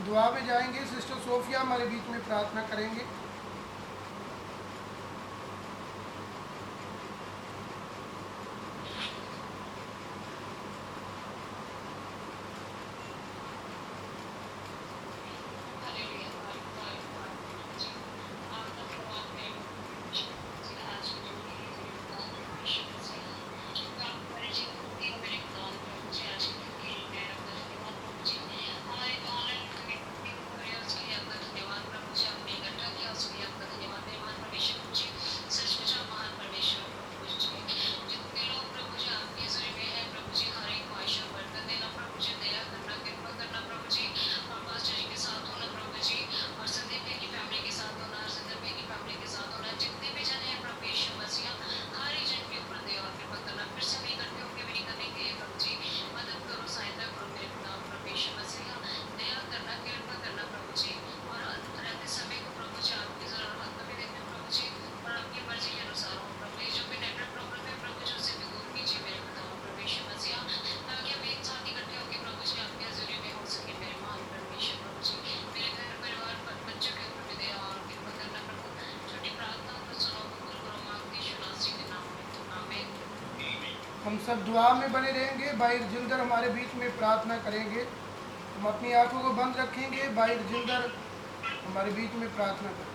दुआ में जाएंगे। सिस्टर सोफिया हमारे बीच में प्रार्थना करेंगे। हम सब दुआ में बने रहेंगे। भाई जिंदर हमारे बीच में प्रार्थना करेंगे। हम अपनी आंखों को बंद रखेंगे। भाई जिंदर हमारे बीच में प्रार्थना करेंगे।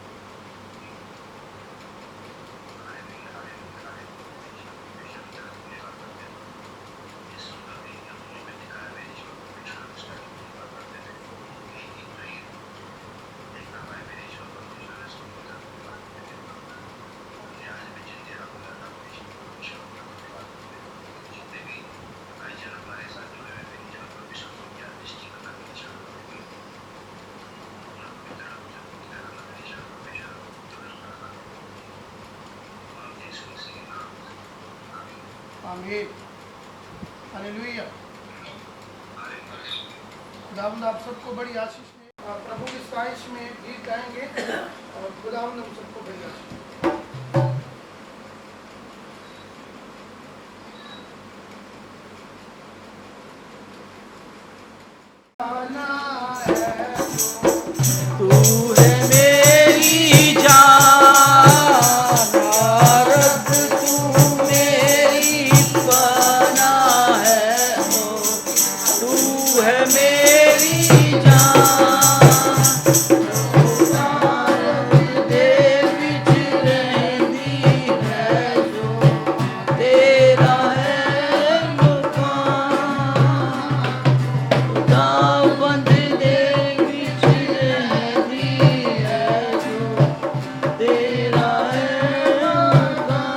आमीन। हालेलुया। खुदावंद आप सबको बड़ी आशीष में और प्रभु की साइश में गीत गाएंगे और खुदावंद हम सबको बड़ी आशीष तू है मेरी जान रब, तू मेरी पनाह है, तू है मेरी जान, दे बिच रहंदी है जो तेरा है मकान, खुदावंद दे बिच रहंदी है जो तेरा है मकान,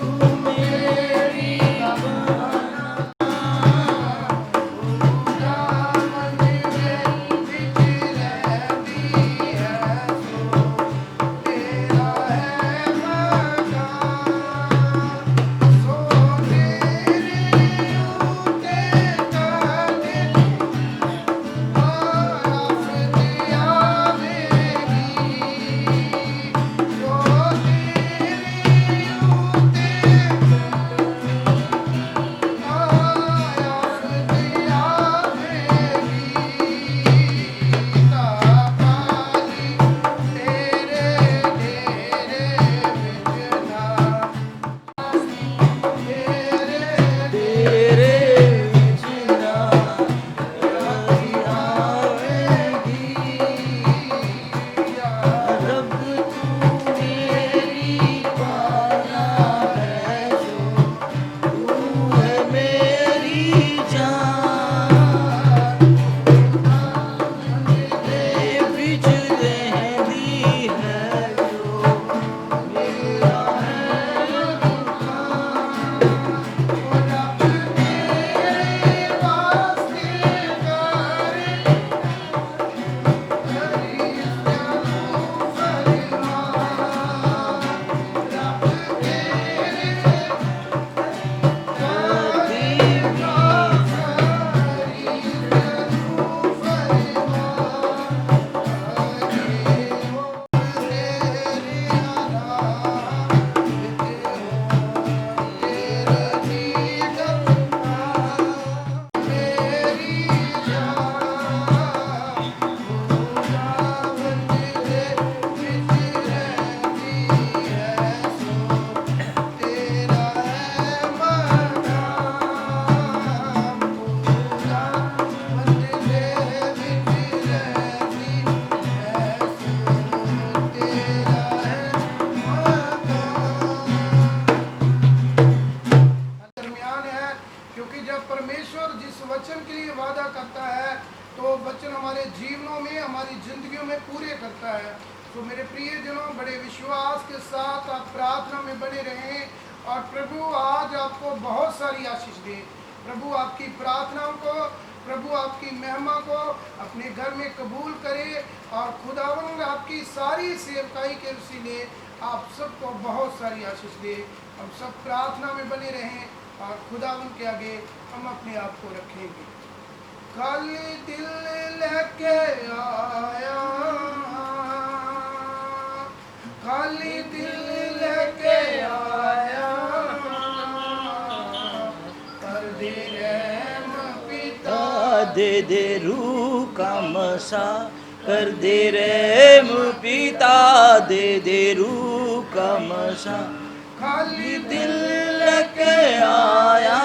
तू मेरी दरमियान है, क्योंकि जब परमेश्वर जिस वचन के लिए वादा करता है तो वचन हमारे जीवनों में, हमारी जिंदगियों में पूरे करता है। तो मेरे प्रियजनों, बड़े विश्वास के साथ आप प्रार्थना में बने रहें और प्रभु आज आपको बहुत सारी आशीष दे। प्रभु आपकी प्रार्थनाओं को, प्रभु आपकी महिमा को अपने घर में कबूल करे और खुदावंद आपकी सारी सेवकाई के वसीले आप सबको बहुत सारी आशीष दे। हम सब प्रार्थना में बने रहें और खुदावंद के आगे हम अपने आप को रखेंगे। खाली दिल लेके आया, खाली दिल लेके आया, कर दे रहम पिता, दे दे रूह का मसा, कर दे रहम पिता, दे दे रूह का मसा, खाली दिल लेके आया,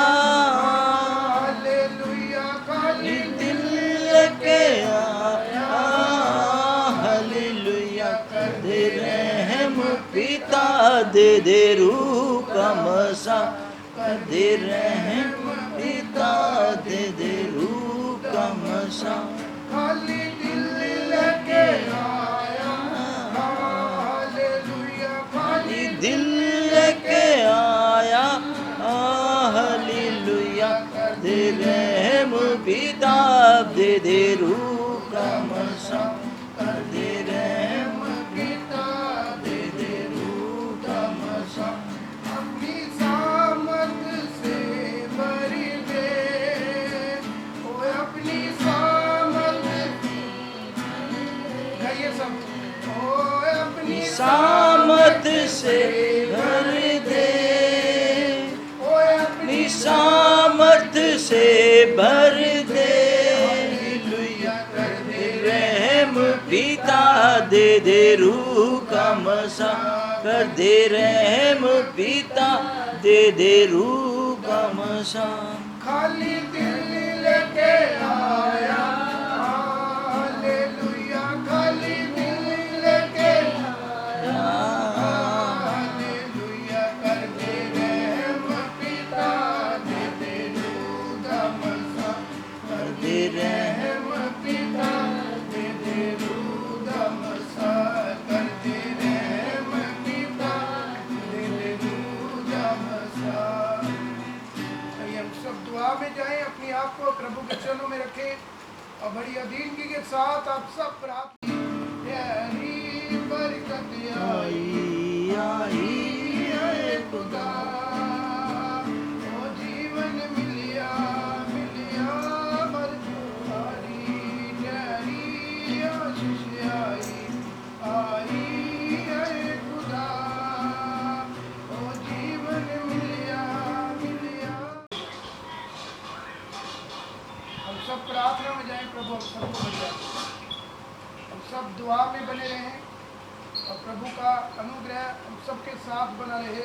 हालेलुया, खाली दिल लेके आया, हालेलुया, कर दे रहम पिता, दे दे रूह का मसा, कर दे रहम पिता, दे दे रूह का मसा, खाली दिल लेके आया, हालेलुया, खाली दिल लेके आया, हालेलुया, दे रहम पिता, दे दे रूह का मसा, कर दे रहम पिता, दे दे रूह का मसा, अपनी सामत से भर दे, दे रूह का मसा कर दे रहम पिता दे रूह का मसा खाली दिल लेके आया हालेलुया खाली दिल लेके हालेलुया कर दे रहम पिता दे रूह का मसा कर दे रहम पिता दे रूह का मसा कर दे रहम पिता दे रूह का मसा। आइए हम सब दुआ में जाएं, अपने आप को प्रभु के चरणों में रखें और बड़ी अधीनगी के साथ आप सब प्रार्थना तेरी बरकत आई आए खुदा ओ जीवन मिलिया मिलिया बरकत तेरी आशीष आई आए खुदा ओ जीवन मिलिया मिलिया। हम सब प्रार्थना में जाएं, प्रभु हम सबको बचाए, हम सब दुआ में बने रहें और प्रभु का अनुग्रह हम सबके साथ बना रहे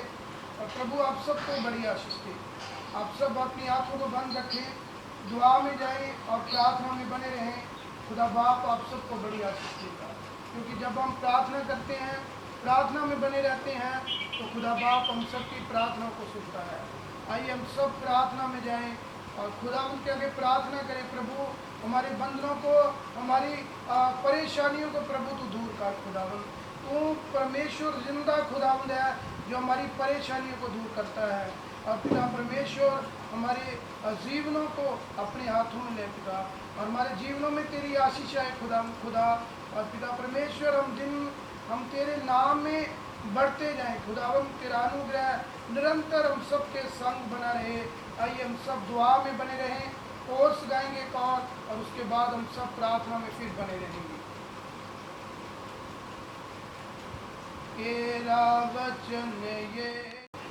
और प्रभु आप सबको बड़ी आशीष दे। आप सब अपनी आंखों को बंद रखें, दुआ में जाएं और प्रार्थना में बने रहें। खुदा बाप आप सबको बड़ी आशीष देगा, क्योंकि जब हम प्रार्थना करते हैं, प्रार्थना में बने रहते हैं, तो खुदा बाप हम सबकी प्रार्थना को सुनता है। आइए हम सब प्रार्थना में जाएं और खुदा उनके आगे प्रार्थना करें, प्रभु हमारे बंधनों को, हमारी परेशानियों को प्रभु तू दूर कर। खुदावंद तू परमेश्वर जिंदा खुदावंद है जो हमारी परेशानियों को दूर करता है। और पिता परमेश्वर हमारे जीवनों को अपने हाथों में ले पिता, और हमारे जीवनों में तेरी आशीष है खुदा। और पिता परमेश्वर हम तेरे नाम में बढ़ते जाएं खुदावंद, तेरा अनुग्रह निरंतर हम सबके संग बना रहे। आइए हम सब दुआ में बने रहें, कोर्स गाएंगे एक और उसके बाद हम सब प्रार्थना में फिर बने रहेंगे। तेरा वचन ये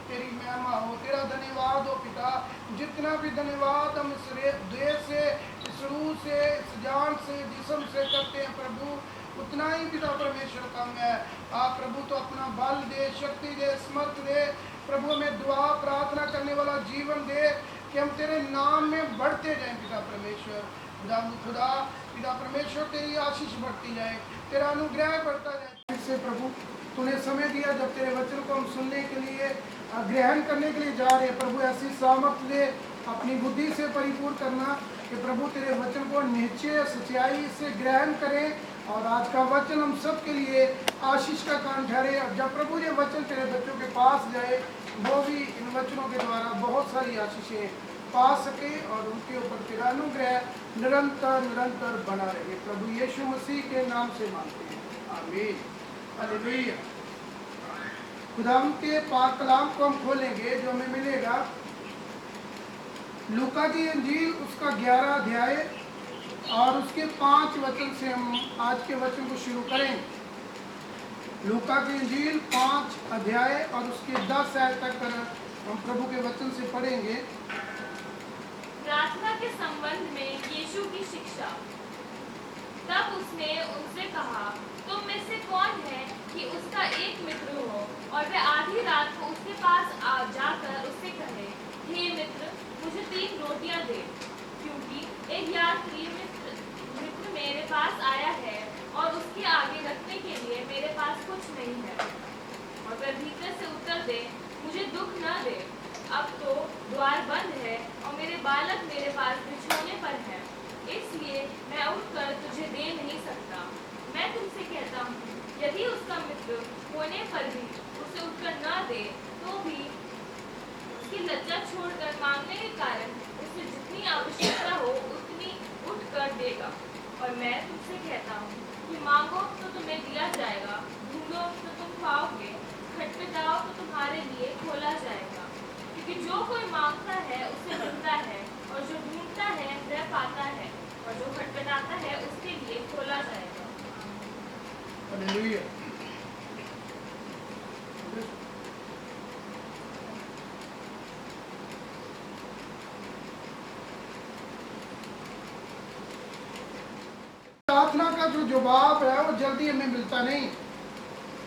तेरी महिमा हो, तेरा धन्यवाद हो पिता। जितना भी धन्यवाद हम इस देश से, इस रूह से, इस जान से, जिस्म से करते हैं प्रभु, उतना ही पिता परमेश्वर कम है। आप प्रभु तो अपना बल दे, शक्ति दे, समर्थ दे प्रभु, हमें दुआ प्रार्थना करने वाला जीवन दे कि हम तेरे नाम में बढ़ते जाएं पिता परमेश्वर। खुदा पिता परमेश्वर तेरी आशीष बढ़ती जाए, तेरा अनुग्रह बढ़ता जाए। इससे प्रभु तूने समय दिया जब तेरे वचन को हम सुनने के लिए, ग्रहण करने के लिए जा रहे हैं प्रभु, ऐसी सामर्थ्य दे अपनी बुद्धि से परिपूर्ण करना कि प्रभु तेरे वचन को निश्चय सच्चाई से ग्रहण करें और आज का वचन हम सब के लिए आशीष का कारण ठहरे। और जब प्रभु ये वचन तेरे बच्चों के पास जाए, वो भी इन वचनों के द्वारा बहुत सारी आशीषें पा सके और उनके ऊपर तेरा अनुग्रह निरंतर निरंतर बना रहे। प्रभु यीशु मसीह के नाम से मांगते हैं, आमीन। हालेलुया। खुदावंद के पाक कलाम को हम खोलेंगे जो हमें मिलेगा लूका की इंजील उसका 11 अध्याय और उसके 5 वचन से हम आज के वचन को शुरू करेंगे। लूका की इंजील 5 अध्याय और उसके 10 आयत तक हम प्रभु के वचन से पढ़ेंगे। प्रार्थना के संबंध में यीशु की शिक्षा। तब उसने उनसे कहा, तुम में से कौन है कि उसका एक मित्र हो और वह आधी रात को उसके पास जाकर उससे कहे, हे मित्र, मुझे 3 रोटियां दे, क्योंकि एक यात्री मित्र मेरे पास आया है और उसके आगे रखने के लिए मेरे पास कुछ नहीं है। और वह भीतर से उत्तर दे, मुझे दुख न दे, अब तो द्वार बंद है और मेरे बालक मेरे पास बिछौने पर है, इसलिए मैं उठकर तुझे दे नहीं सकता। मैं तुमसे कहता हूँ, यदि उसका मित्र होने पर भी उसे उठकर न दे, तो भी उसकी लज्जा छोड़कर मांगने के कारण उसे जितनी आवश्यकता हो उतनी उठकर देगा। और मैं तुमसे कहता हूँ कि मांगो तो तुम्हें दिया जाएगा, ढूंढो तो तुम पाओगे, खटखटाओ तो तुम्हारे लिए खोला जाएगा। क्योंकि जो कोई मांगता है उसे मिलता है, और जो ढूंढता है वह पाता है, और जो खटखटाता है उसके लिए खोला जाएगा। हालेलुया। प्रार्थना का जो जवाब है वो जल्दी हमें मिलता नहीं।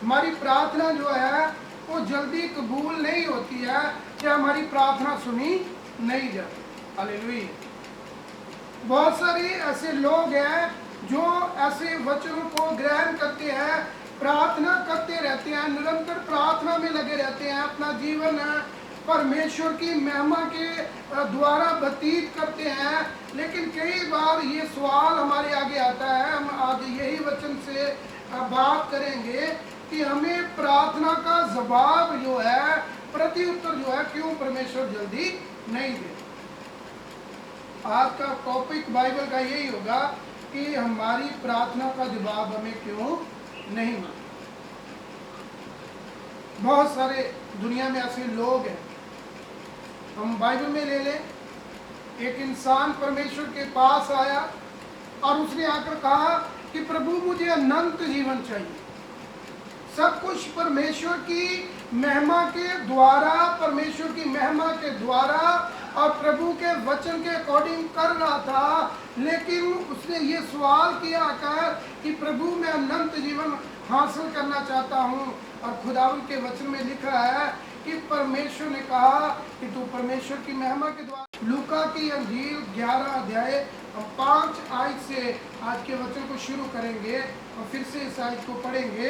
हमारी प्रार्थना जो है वो जल्दी कबूल नहीं होती है, क्या हमारी प्रार्थना सुनी नहीं जाती। हालेलुया। बहुत सारे ऐसे लोग हैं जो ऐसे वचनों को ग्रहण करते हैं, प्रार्थना करते रहते हैं, निरंतर प्रार्थना में लगे रहते हैं, अपना जीवन परमेश्वर की महिमा के द्वारा व्यतीत करते हैं। लेकिन कई बार ये सवाल हमारे आगे आता है, हम आज यही वचन से बात करेंगे कि हमें प्रार्थना का जवाब जो है, प्रति उत्तर जो है, क्यों परमेश्वर जल्दी नहीं दे। आज का टॉपिक बाइबल का यही होगा कि हमारी प्रार्थना का जवाब हमें क्यों नहीं मिलता। बहुत सारे दुनिया में ऐसे लोग हैं, हम बाइबल में ले लें, एक इंसान परमेश्वर के पास आया और उसने आकर कहा कि प्रभु मुझे अनंत जीवन चाहिए। सब कुछ परमेश्वर की महिमा के द्वारा, परमेश्वर की महिमा के द्वारा और प्रभु के वचन के अकॉर्डिंग कर रहा था, लेकिन उसने ये सवाल किया आकर कि प्रभु मैं अनंत जीवन हासिल करना चाहता हूँ। और खुदावन के वचन में लिखा है कि परमेश्वर ने कहा कि तू परमेश्वर की महिमा के द्वारा। लूका की अंजील 11 अध्याय 5 आयत से आज के वचन को शुरू करेंगे और फिर से इस आयत को पढ़ेंगे।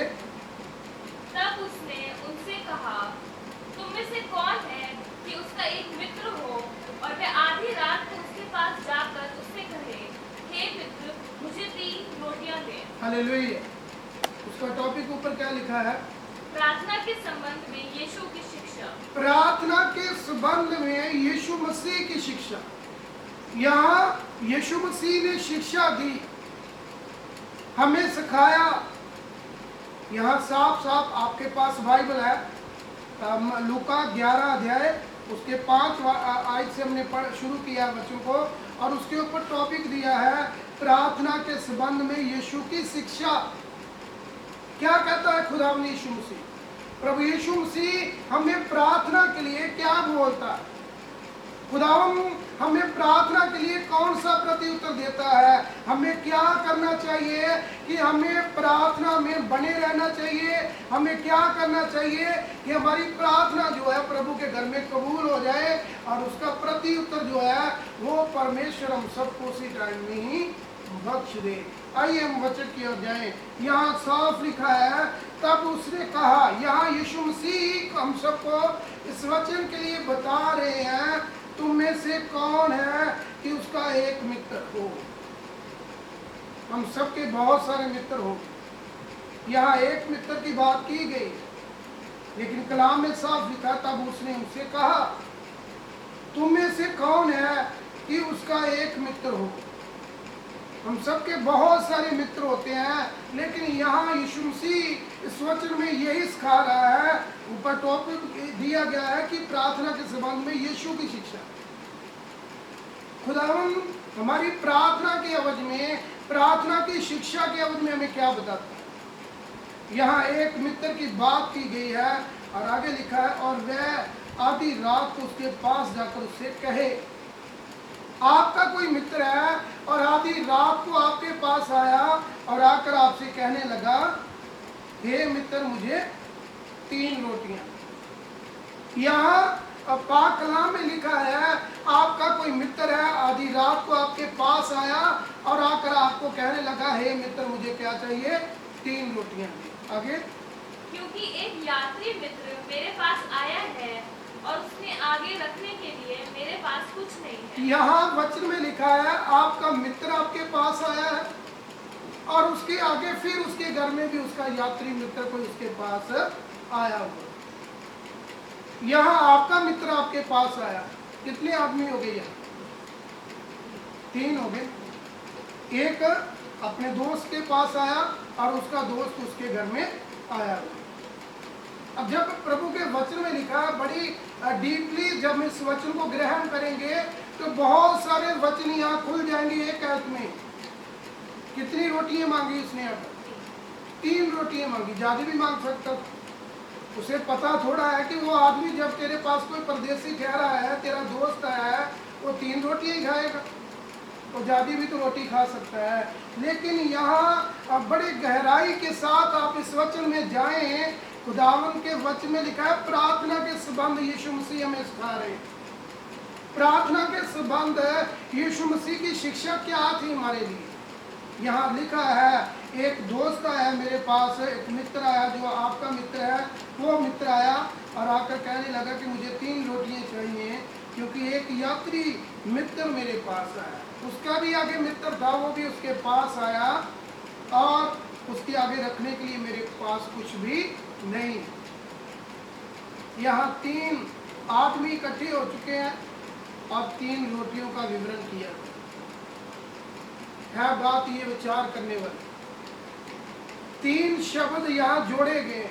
तब उसने उनसे कहा, तुम में से कौन है कि उसका एक मित्र हो और वह आधी रात को उसके पास जाकर उससे कहे, हे मित्र मुझे 3 रोटियां दे। हालेलुया। उसका टॉपिक ऊपर क्या लिखा है? प्रार्थना के संबंध में यीशु की शिक्षा। प्रार्थना के संबंध में यीशु मसीह की शिक्षा। यहाँ यीशु मसीह ने शिक्षा दी, हमें सिखाया। यहाँ साफ साफ आपके पास बाइबल है, लूका 11 अध्याय उसके 5 आयत से हमने शुरू किया वचन को, और उसके ऊपर टॉपिक दिया है प्रार्थना के संबंध में यीशु की शिक्षा। क्या कहता है खुदावन यीशु मसीह? प्रभु यीशु मसीह हमें प्रार्थना के लिए क्या बोलता है? खुदावन हमें प्रार्थना के लिए कौन सा प्रति उत्तर देता है? हमें क्या करना चाहिए कि हमें प्रार्थना में बने रहना चाहिए? हमें क्या करना चाहिए कि हमारी प्रार्थना जो है प्रभु के घर में कबूल हो जाए और उसका प्रति उत्तर जो है वो परमेश्वर हम सबको उसी टाइम में ही बख्श दे। आइए हम वचन की ओर जाएं। यहाँ साफ लिखा है, तब उसने कहा। यहाँ यीशु मसीह हम सबको इस वचन के लिए बता रहे हैं, तुम में से कौन है कि उसका एक मित्र हो। हम सबके बहुत सारे मित्र हो, यहाँ एक मित्र की बात की गई, लेकिन कलाम में साफ लिखा, तब उसने उनसे कहा, तुम में से कौन है कि उसका एक मित्र हो। हम सबके बहुत सारे मित्र होते हैं, लेकिन यहाँ यीशु मसीह इस वचन में यही सिखा रहा है। ऊपर टॉपिक दिया गया है कि प्रार्थना के संबंध में यीशु की शिक्षा। खुदावन हमारी प्रार्थना के अवध में, प्रार्थना की शिक्षा के अवध में हमें क्या बताता है? यहाँ एक मित्र की बात की गई है और आगे लिखा है, और वह आधी रात को उसके पास जाकर उससे कहे। आपका कोई मित्र है और आधी रात को आपके पास आया और आकर आपसे कहने लगा, हे मित्र मुझे 3 रोटियां। यहाँ पाक कलाम में लिखा है, आपका कोई मित्र है, आधी रात को आपके पास आया और आकर आपको कहने लगा, हे मित्र मुझे क्या चाहिए? 3 रोटियां। आगे, क्योंकि एक यात्री मित्र मेरे पास आया है और उसने आगे रखने के लिए मेरे पास कुछ नहीं है। यहाँ वचन में लिखा है, आपका मित्र आपके पास आया है और उसके आगे फिर उसके घर में भी उसका यात्री मित्र कोई उसके पास आया हुआ। यहाँ आपका मित्र आपके पास आया, कितने आदमी हो गए? यहाँ 3 हो गए। एक अपने दोस्त के पास आया और उसका दोस्त उसके घर में आया हुआ। अब जब प्रभु के वचन में लिखा है, बड़ी डीपली जब इस वचन को ग्रहण करेंगे तो बहुत सारे वचन यहाँ खुल जाएंगे एक आयत में। कितनी रोटियां मांगी उसने? अब 3 रोटियां मांगी, ज्यादा भी मांग सकता था। उसे पता थोड़ा है कि वो आदमी जब तेरे पास कोई परदेसी ठहरा है, तेरा दोस्त आया है, वो 3 रोटियां ही खाएगा। वो जादी भी तो रोटी खा सकता है। लेकिन यहाँ बड़े गहराई के साथ आप इस वचन में जाएं, खुदावन के वचन में लिखा है प्रार्थना के संबंध यीशु मसीह हमें सिखा रहे हैं। प्रार्थना के संबंध यीशु मसीह की शिक्षा क्या थी हमारे लिए। यहाँ लिखा है, एक दोस्त आया मेरे पास, एक मित्र आया जो आपका मित्र है, वो मित्र आया और आकर कहने लगा कि मुझे 3 रोटियां चाहिए, क्योंकि एक यात्री मित्र मेरे पास आया। उसका भी आगे मित्र था, वो भी उसके पास आया और उसके आगे रखने के लिए मेरे पास कुछ भी नहीं। यहाँ 3 आदमी इकट्ठे हो चुके हैं और 3 रोटियों का विवरण किया है। बात ये विचार करने वाली, 3 शब्द यहाँ जोड़े गए।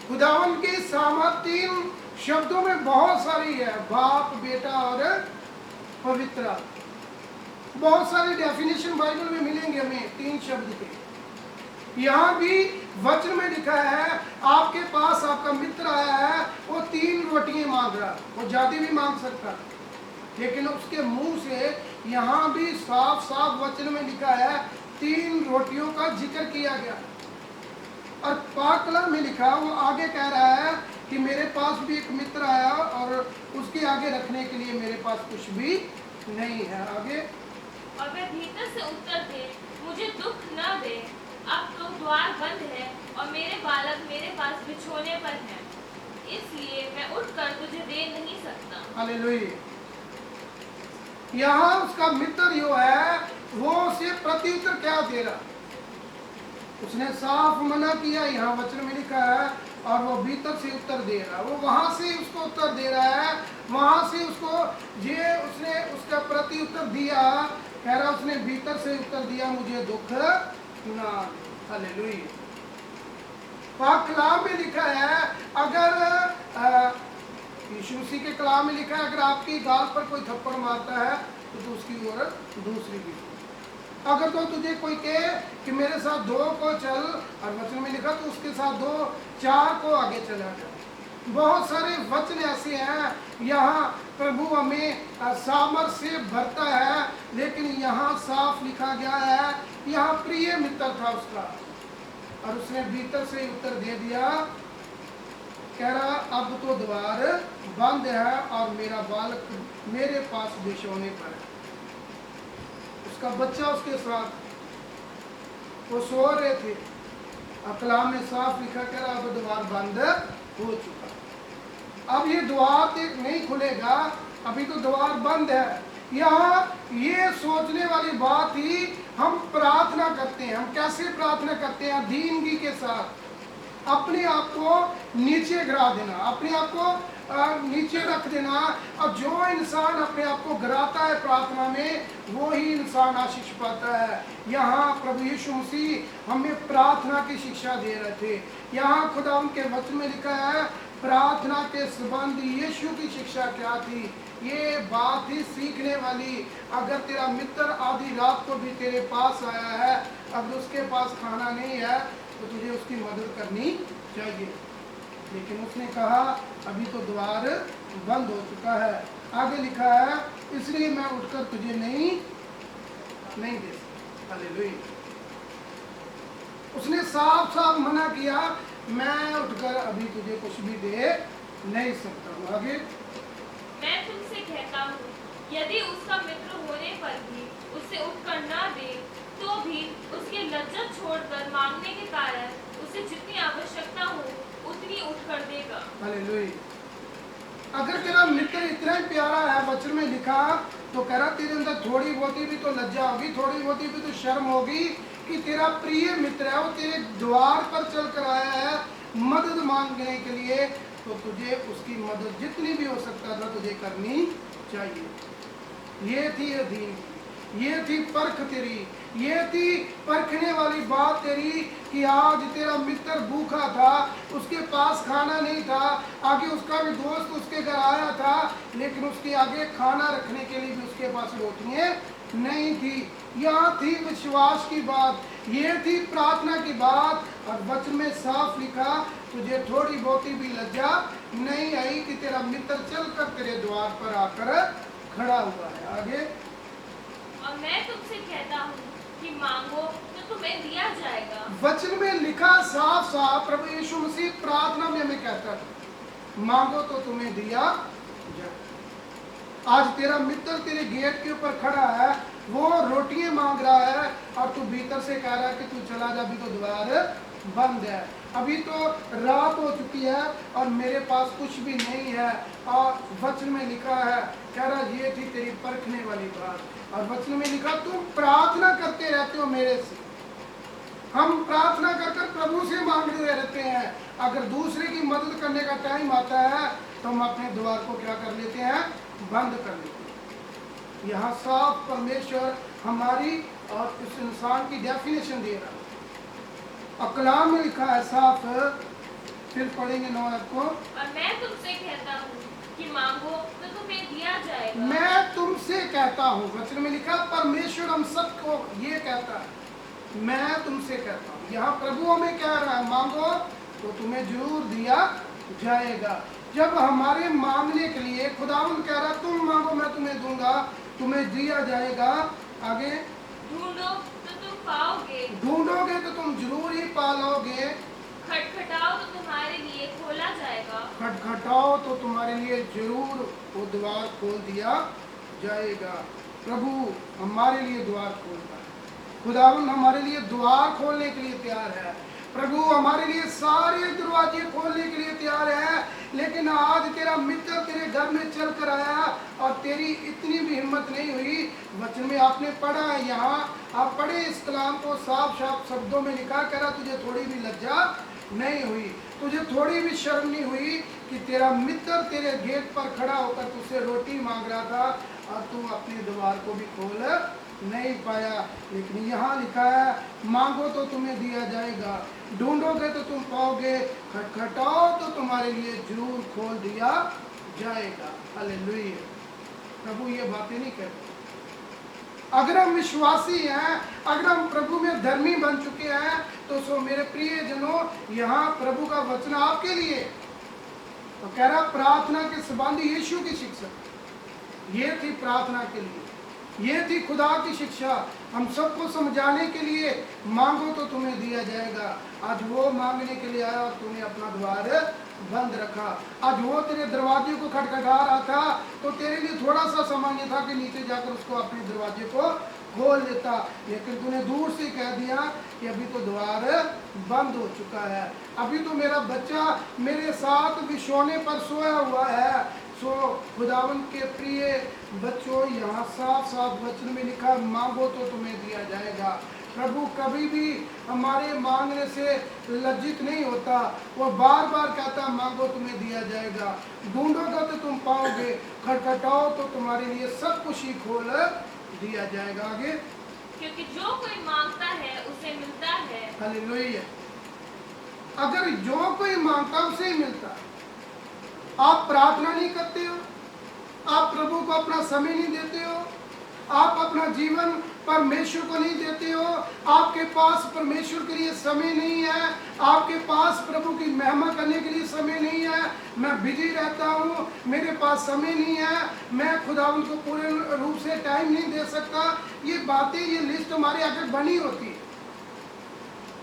खुदावन की सामर्थ 3 शब्दों में बहुत सारी है, बाप, बेटा और पवित्र। बहुत सारी डेफिनेशन बाइबल में मिलेंगे हमें 3 शब्द के। यहाँ भी वचन में लिखा है, आपके पास आपका मित्र आया है, वो 3 रोटियां मांग रहा, वो ज्यादा भी मांग सकता, लेकिन उसके मुंह से यहाँ भी साफ साफ वचन में लिखा है 3 रोटियों का जिक्र किया गया। और पाक कलम में लिखा, वो आगे कह रहा है कि मेरे पास भी एक मित्र आया और उसके आगे रखने के लिए मेरे पास कुछ भी नहीं है। आगे, और वह भीतर से उत्तर दे, मुझे दुख न दे, अब तो द्वार बंद है और मेरे बालक मेरे पास बिछोने पर हैं, इसलिए मैं उठकर तुझे दे नहीं सकता। हालेलुया। यहाँ उसका मित्र जो है वो उसे प्रत्युत्तर क्या दे रहा, उसने साफ मना किया, यहाँ वचन में लिखा है, और वो भीतर से उत्तर दे रहा, वो वहां से उसको उत्तर दे रहा है, वहां से उसको ये उसने उसका प्रति उत्तर दिया, कह रहा उसने भीतर से उत्तर दिया, मुझे दुख ना। हालेलुया। पाक कलाम में लिखा है, अगर यीशु मसीह के कलाम में लिखा है, अगर आपकी गाल पर कोई थप्पड़ मारता है तो उसकी ओर दूसरी भी। अगर तो तुझे कोई कहे कि मेरे साथ 2 को चल, और वचन में लिखा तो उसके साथ 2, 4 को आगे चला जाए। बहुत सारे वचन ऐसे हैं, यहाँ प्रभु हमें सामर्थ से भरता है, लेकिन यहाँ साफ लिखा गया है, यहाँ प्रिय मित्र था उसका और उसने भीतर से उत्तर दे दिया, कह रहा अब तो द्वार बंद है और मेरा बालक मेरे पास बिछोने पर है। उसका बच्चा उसके साथ, वो सो रहे थे। कलाम में साफ लिखा, कह रहा अब द्वार बंद हो चुका, अब ये द्वार नहीं खुलेगा, अभी तो द्वार बंद है। यहाँ ये सोचने वाली बात ही, हम प्रार्थना करते हैं, हम कैसे प्रार्थना करते हैं, दीनगी के साथ अपने आप को नीचे गिरा देना, अपने आप को नीचे रख देना। और जो इंसान अपने आप को गिराता है प्रार्थना में, वो ही इंसान आशीष पाता है। यहाँ प्रभु यीशु मसीह हमें प्रार्थना की शिक्षा दे रहे थे। यहाँ खुदा उनके वचन में लिखा है, प्रार्थना के संबंध यीशु की शिक्षा क्या थी, ये बात ही सीखने वाली। अगर तेरा मित्र आधी रात को भी तेरे पास आया है, अगर उसके पास खाना नहीं है तो तुझे उसकी मदद करनी चाहिए, लेकिन उसने कहा अभी तो द्वार बंद हो चुका है। आगे लिखा है, इसलिए मैं उठकर तुझे नहीं दे सकता। हालेलुया। उसने साफ साफ मना किया, मैं उठकर अभी तुझे कुछ भी दे नहीं सकता हूँ। आगे, मैं तुमसे कहता हूँ, यदि उसका मित्र होने पर भी उसे उठकर ना दे, तो भी उसके लज्जत छोड़कर मांगने के कारण उसे जितनी आवश्यकता हो उतनी उठकर देगा। हालेलुया। अगर तेरा मित्र इतना ही प्यारा है, वचन में लिखा, तो कह रहा तेरे अंदर थोड़ी बहुत भी तो लज्जा होगी, थोड़ी बहुत भी तो शर्म होगी कि तेरा प्रिय मित्र है, वो तेरे द्वार पर चल कर आया है मदद मांगने के लिए, तो तुझे उसकी मदद जितनी भी हो सकता था तुझे करनी चाहिए। ये थी अधीन, ये थी परख तेरी, ये थी परखने वाली बात तेरी कि आज तेरा मित्र भूखा था, उसके पास खाना नहीं था, आगे उसका भी दोस्त उसके घर आया था, लेकिन उसके आगे खाना रखने के लिए भी उसके पास रोटियां नहीं थी। यहाँ थी विश्वास की बात, ये थी प्रार्थना की बात, और वचन में साफ लिखा, तुझे थोड़ी बहुती भी लज्जा नहीं आई कि तेरा मित्र चलकर तेरे द्वार पर आकर खड़ा हुआ है। आगे, और मैं तुमसे कहता हूँ कि मांगो तो तुम्हें दिया जाएगा। वचन में लिखा साफ साफ प्रभु यीशु मसीह प्रार्थना में हमें कहता है मांगो तो तुम्हें दिया जाए। आज तेरा मित्र तेरे गेट के ऊपर खड़ा है, वो रोटियां मांग रहा है और तू भीतर से कह रहा है कि तू चला जा, अभी तो द्वार बंद है, अभी तो रात हो चुकी है और मेरे पास कुछ भी नहीं है। और वचन में लिखा है, कह रहा ये थी तेरी परखने वाली बात। और वचन में लिखा तुम प्रार्थना करते रहते हो मेरे से। हम प्रार्थना कर कर प्रभु से मांगते रहते हैं, अगर दूसरे की मदद करने का टाइम आता है तो हम अपने द्वार को क्या कर लेते हैं, बंद कर लेते हैं। यहाँ साफ परमेश्वर हमारी और इस इंसान की डेफिनेशन दे रहा है। और कलाम में लिखा है साफ, फिर पढ़ेंगे 9 को। और मैं तुमसे कहता हूँ कि मांगो तो तुम्हें दिया जाएगा। मैं तुमसे कहता हूँ, वचन में लिखा परमेश्वर हम सबको ये कहता है, मैं तुमसे कहता हूँ। यहाँ प्रभु हमें कह रहा है मांगो तो तुम्हें जरूर दिया जाएगा। जब हमारे मांगने के लिए खुदावंद कह रहा तुम मांगो मैं तुम्हें दूंगा, तुम्हें दिया जाएगा। आगे ढूंढो तो तुम पाओगे, ढूंढोगे तो तुम जरूर ही पालोगे, खटखटाओ तो तुम्हारे लिए खोला जाएगा। खटखटाओ तो तुम्हारे लिए जरूर वो द्वार खोल दिया जाएगा। प्रभु हमारे लिए द्वार खोलता है, खुदावंद हमारे लिए द्वार खोलने के लिए तैयार है। प्रभु हमारे लिए सारे दरवाजे खोलने के लिए तैयार है। लेकिन आज तेरा मित्र तेरे घर में चल कर आया और तेरी इतनी भी हिम्मत नहीं हुई। वचन में आपने पढ़ा है, यहाँ आप पढ़े इस कलाम को साफ साफ शब्दों में लिखा, कह रहा तुझे थोड़ी भी लज्जा नहीं हुई, तुझे थोड़ी भी शर्म नहीं हुई कि तेरा मित्र तेरे गेट पर खड़ा होकर तुझसे रोटी मांग रहा था और तू अपने द्वार को भी खोल नहीं पाया। लेकिन यहाँ लिखा है मांगो तो तुम्हें दिया जाएगा, ढूंढोगे तो तुम पाओगे, खटखटाओ तो तुम्हारे लिए जरूर खोल दिया जाएगा। हालेलुया। प्रभु ये बातें नहीं कहते। अगर हम विश्वासी हैं, अगर हम प्रभु में धर्मी बन चुके हैं तो सो मेरे प्रिय जनों, यहाँ प्रभु का वचन आपके लिए तो कह रहा प्रार्थना के संबंधी यीशु की शिक्षा, ये थी प्रार्थना के लिए, ये थी खुदा की शिक्षा हम सबको समझाने के लिए। मांगो तो तुम्हें दिया जाएगा। आज वो मांगने के लिए आया और तूने अपना द्वार बंद रखा। आज वो तेरे दरवाजे को खटखटा रहा था तो तेरे लिए थोड़ा सा सामान्य था कि नीचे जाकर उसको अपने दरवाजे को खोल लेता, लेकिन तूने दूर से कह दिया कि अभी तो द्वार बंद हो चुका है, अभी तो मेरा बच्चा मेरे साथ बिछौने पर सोया हुआ है। सो खुदावन के प्रिय बच्चों, यहाँ साफ साफ वचन में लिखा मांगो तो तुम्हें दिया जाएगा। प्रभु कभी भी हमारे मांगने से लज्जित नहीं होता, वो बार बार कहता मांगो तुम्हें दिया जाएगा, ढूंढोगे तो तुम पाओगे, खटखटाओ तो तुम्हारे लिए सब कुछ ही खोल दिया जाएगा। आगे, क्योंकि जो कोई मांगता है उसे मिलता है। हालेलुया। अगर जो कोई मांगता उसे ही मिलता है। आप प्रार्थना नहीं करते हो, आप प्रभु को अपना समय नहीं देते हो, आप अपना जीवन परमेश्वर को नहीं देते हो, आपके पास परमेश्वर के लिए समय नहीं है, आपके पास प्रभु की महिमा करने के लिए समय नहीं है, मैं बिजी रहता हूँ, मेरे पास समय नहीं है, मैं खुदावंद को पूरे रूप से टाइम नहीं दे सकता। ये बातें, ये लिस्ट हमारे आगे बनी होती है।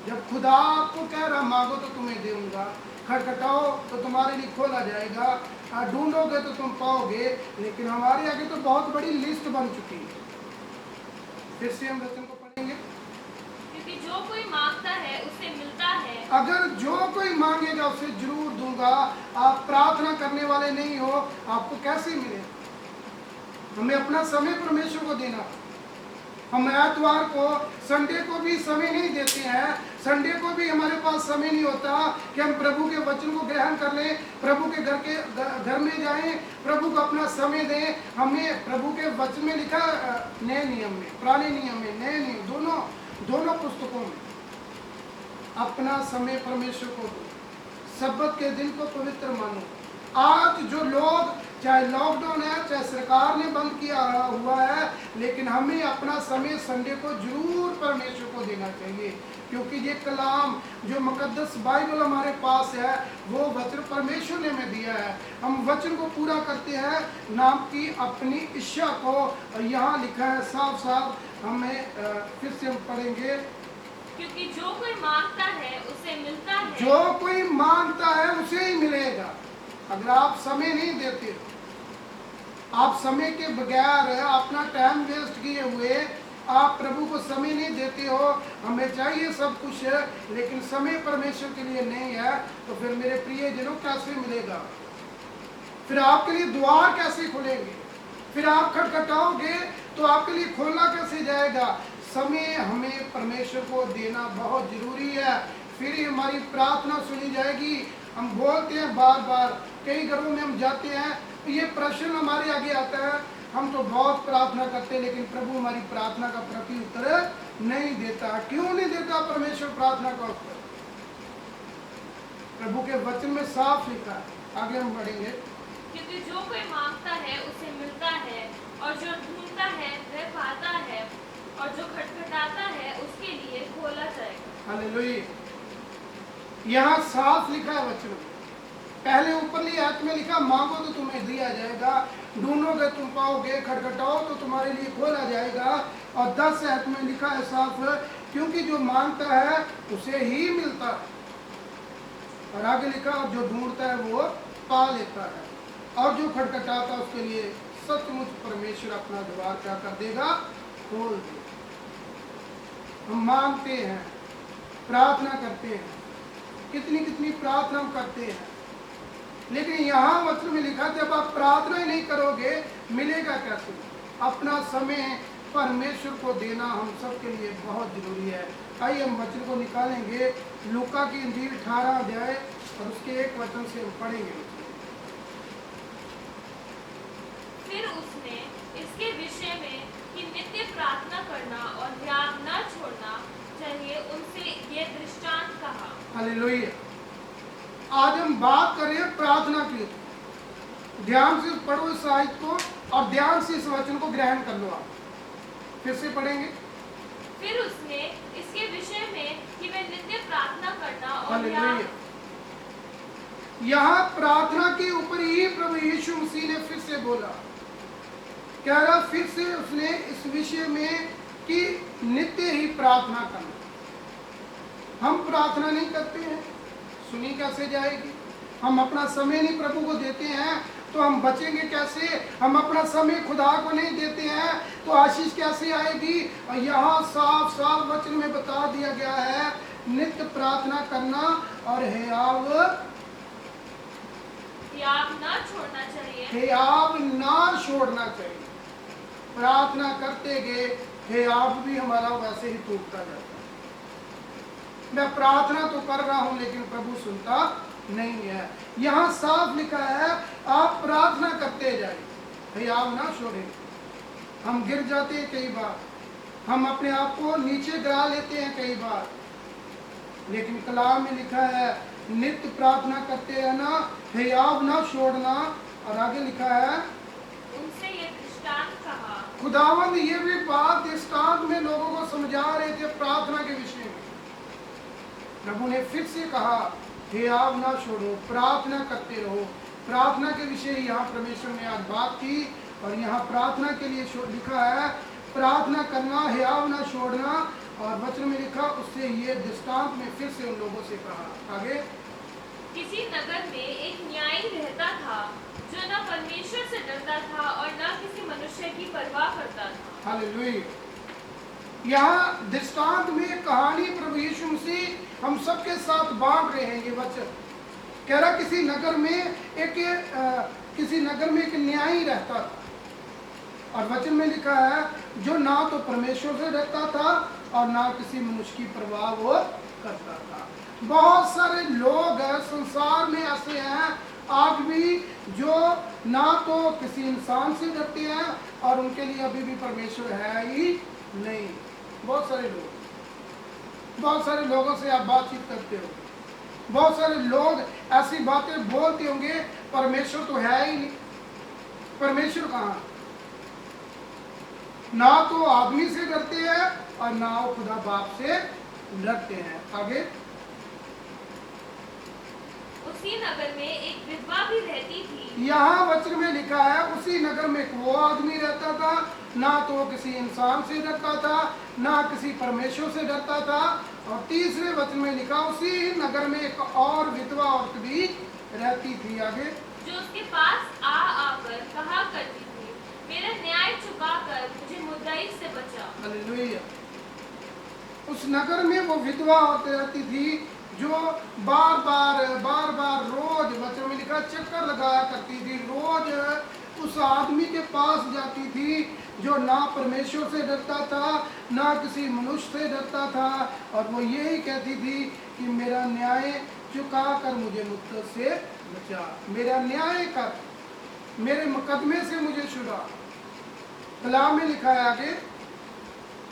जब खुदा आपको कह रहा मांगो तो तुम्हें दूंगा, खटखटाओ तो तुम्हारे लिए खोला जाएगा, ढूंढोगे तो तुम पाओगे, लेकिन हमारे आगे तो बहुत बड़ी लिस्ट बन चुकी है। फिर से हम वचन को पढ़ेंगे। क्योंकि जो कोई मांगता है उसे मिलता है। अगर जो कोई मांगेगा उसे जरूर दूंगा। आप प्रार्थना करने वाले नहीं हो, आपको कैसे मिले? हमें अपना समय परमेश्वर को देना। हम एतवार को, संडे को भी समय नहीं देते हैं, संडे को भी हमारे पास समय नहीं होता कि हम प्रभु के वचन को ग्रहण कर लें, प्रभु के घर में जाएं, प्रभु को अपना समय दें। हमें प्रभु के वचन में लिखा, नए नियम में, पुराने नियम में, नए नियम, दोनों पुस्तकों में अपना समय परमेश्वर को दो, सब्बत के दिन को पवित्र मानो। आज जो लोग, चाहे लॉकडाउन है, चाहे सरकार ने बंद किया हुआ है, लेकिन हमें अपना समय संडे को जरूर परमेश्वर को देना चाहिए, क्योंकि ये कलाम जो मुकद्दस बाइबल हमारे पास है वो वचन परमेश्वर ने हमें दिया है। हम वचन को पूरा करते हैं नाम की अपनी इच्छा को। और यहाँ लिखा है साफ साफ, हमें फिर से हम पढ़ेंगे, क्योंकि जो कोई मांगता है उसे मिलता है, जो कोई मांगता है उसे ही मिलेगा। अगर आप समय नहीं देते, आप समय के बगैर अपना टाइम वेस्ट किए हुए आप प्रभु को समय नहीं देते हो, हमें चाहिए सब कुछ है लेकिन समय परमेश्वर के लिए नहीं है, तो फिर मेरे प्रिय जनों कैसे मिलेगा? फिर आपके लिए द्वार कैसे खुलेंगे? फिर आप खटखटाओगे तो आपके लिए खोलना कैसे जाएगा? समय हमें परमेश्वर को देना बहुत जरूरी है, फिर ही हमारी प्रार्थना सुनी जाएगी। हम बोलते हैं बार बार, कई घरों में हम जाते हैं तो ये प्रश्न हमारे आगे आता है, हम तो बहुत प्रार्थना करते हैं लेकिन प्रभु हमारी प्रार्थना का प्रति उत्तर नहीं देता। क्यों नहीं देता परमेश्वर प्रार्थना का उत्तर? प्रभु के वचन में साफ लिखा है, आगे हम बढ़ेंगे। क्योंकि जो कोई मांगता है उसे मिलता है, और जो ढूंढता है वह पाता है, और जो खटखटाता है उसके लिए खोला जाएगा। हालेलुया। यहाँ साफ लिखा है वचन में। पहले ऊपरली आयत में लिखा मांगो तो तुम्हें दिया जाएगा, ढूंढोगे तुम पाओगे, खटखटाओ तो तुम्हारे लिए खोला जाएगा। और 10 आयत में लिखा है साफ, क्योंकि जो मांगता है उसे ही मिलता है। और आगे लिखा, और जो ढूंढता है वो पा लेता है, और जो खटखटाता है उसके लिए सचमुच परमेश्वर अपना द्वार क्या कर देगा? खोल देगा। हम मांगते हैं, प्रार्थना करते हैं, कितनी कितनी प्रार्थना हम करते हैं, लेकिन यहाँ वचन में लिखा जब आप प्रार्थना ही नहीं करोगे मिलेगा कैसे? अपना समय परमेश्वर को देना हम सब के लिए बहुत जरूरी है। आइए हम वचन को निकालेंगे, लूका की इंजील 18 अध्याय और उसके 1 वचन से हम पढ़ेंगे। फिर उसने इसके विषय में कि नित्य प्रार्थना करना और ध्यान न छोड़ना चाहिए उनसे ये दृष्टांत कहा। हालेलुया। आज हम बात कर रहे हैं प्रार्थना की। ध्यान से पढ़ो इस आयत को और ध्यान से इस वचन को ग्रहण कर लो। आप फिर से पढ़ेंगे। फिर उसने इसके विषय में कि वे नित्य प्रार्थना करना और हालेलुया। यहाँ प्रार्थना के ऊपर ही प्रभु यीशु मसीह ने फिर से बोला, कह रहा फिर से उसने इस विषय में कि नित्य ही प्रार्थना करना। हम प्रार्थना नहीं करते हैं, सुनी कैसे जाएगी? हम अपना समय नहीं प्रभु को देते हैं तो हम बचेंगे कैसे? हम अपना समय खुदा को नहीं देते हैं तो आशीष कैसे आएगी? और यहाँ साफ साफ वचन में बता दिया गया है, नित्य प्रार्थना करना और हियाव ना छोड़ना चाहिए। हियाव ना छोड़ना चाहिए। प्रार्थना करते गए हियाव भी हमारा वैसे ही टूटता जाता है। मैं प्रार्थना तो कर रहा हूं लेकिन प्रभु सुनता नहीं है। यहाँ साफ लिखा है आप प्रार्थना करते जाए, हियाव ना छोड़े। हम गिर जाते हैं कई बार, हम अपने आप को नीचे गिरा लेते हैं कई बार, लेकिन कलाम में लिखा है नित्य प्रार्थना करते रहना, हियाव ना छोड़ना। और आगे लिखा है उनसे ये दृष्टांत कहा। खुदावंद ये भी बात दृष्टांत में लोगों को समझा रहे थे प्रार्थना के विषय में। प्रभु ने फिर से कहा हियाव ना छोड़ो, प्रार्थना करते रहो। प्रार्थना के विषय यहाँ परमेश्वर ने आज बात की और यहाँ प्रार्थना के लिए लिखा है प्रार्थना करना, हियाव ना छोड़ना। और वचन में लिखा उससे ये दृष्टांत में फिर से उन लोगों से कहा। आगे, किसी नगर में एक न्यायी रहता था जो न परमेश्वर से डरता था और न किसी मनुष्य की परवाह करता था। हालेलुया। यहाँ दृष्टांत में कहानी प्रभु यीशु मसीह हम सबके साथ बांट रहे हैं। ये वचन कह रहा किसी नगर में एक न्यायी रहता था और वचन में लिखा है जो ना तो परमेश्वर से डरता था और ना किसी मनुष्य की परवाह वो करता था। बहुत सारे लोग संसार में ऐसे हैं आज भी जो ना तो किसी इंसान से डरते हैं और उनके लिए अभी भी परमेश्वर है ही नहीं। बहुत सारे लोगों से आप बातचीत करते हो, बहुत सारे लोग ऐसी बातें बोलते होंगे परमेश्वर तो है ही नहीं, परमेश्वर कहाँ? ना तो आदमी से डरते हैं और ना वो खुदा बाप से डरते हैं। आगे, उसी नगर में एक विधवा भी रहती थी। यहाँ वचन में लिखा है उसी नगर में एक वो आदमी रहता था, ना तो वो किसी इंसान से डरता था, ना किसी परमेश्वर से डरता था। और तीसरे वचन में लिखा उसी नगर में एक और विधवा औरत भी रहती थी। आगे, जो उसके पास आकर कहा करती थी, मेरा न्याय चुकाकर मुझे मुद्दाई से बचा। हालेलुया। उस नगर में वो विधवा औरत रहती थी जो बार बार रोज, वचन में लिखा, चक्कर लगाया करती थी। रोज उस आदमी के पास जाती थी जो ना परमेश्वर से डरता था, ना किसी मनुष्य से डरता था, और वो यही कहती थी कि मेरा न्याय चुका कर मुझे मुद्दत से बचा, मेरा न्याय कर, मेरे मुकदमे से मुझे छुड़ा। कलाम में लिखा है आगे,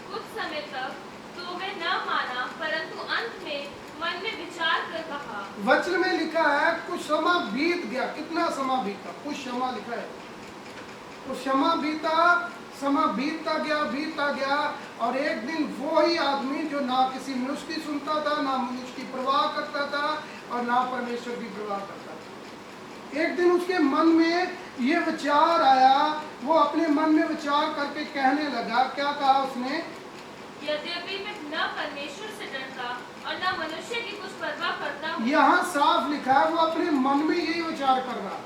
कुछ समय तक तो वह न माना, परंतु अंत में मन में विचार कर कहा। वचन में लिखा है कुछ समय बीत गया। कितना समय बीता? कुछ समय लिखा है। कुछ समय बीता, समय बीतता गया और एक दिन वो ही आदमी जो ना किसी मनुष्य की सुनता था, ना मनुष्य की परवाह करता था और ना परमेश्वर की परवाह करता था, एक दिन उसके मन में ये विचार आया। वो अपने मन में विचार करके कहने लगा, क्या कहा उसने? यद्यपि मैं न परमेश्वर से डरता और न मनुष्य की कुछ परवाह करता हूँ। यहाँ साफ लिखा है वो अपने मन में यही विचार कर रहा,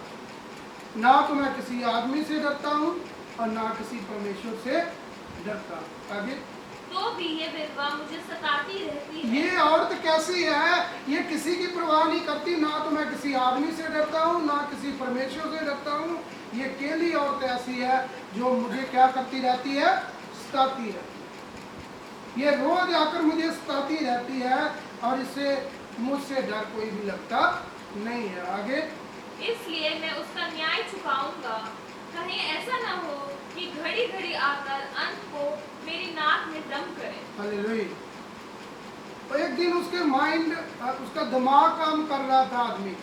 ना तो मैं किसी आदमी से डरता हूँ और ना किसी परमेश्वर से डरता। आगे, तो भी ये विधवा मुझे सताती रहती है। ये औरत कैसी है? ये किसी की परवाह नहीं करती, ना तो मैं किसी आदमी से डरता हूँ ना किसी परमेश्वर से डरता हूँ। ये अकेली औरत ऐसी है जो मुझे क्या करती रहती है? सताती रहती है। ये रोज आकर मुझे सताती रहती है और इससे मुझसे डर कोई भी लगता नहीं है। आगे, इसलिए मैं उसका न्याय चुकाऊंगा, कहीं ऐसा न हो कि घड़ी घड़ी आकर अंत को मेरी नाक में दम करे। हालेलुया। तो एक दिन उसके माइंड, उसका दिमाग काम कर रहा था आदमी,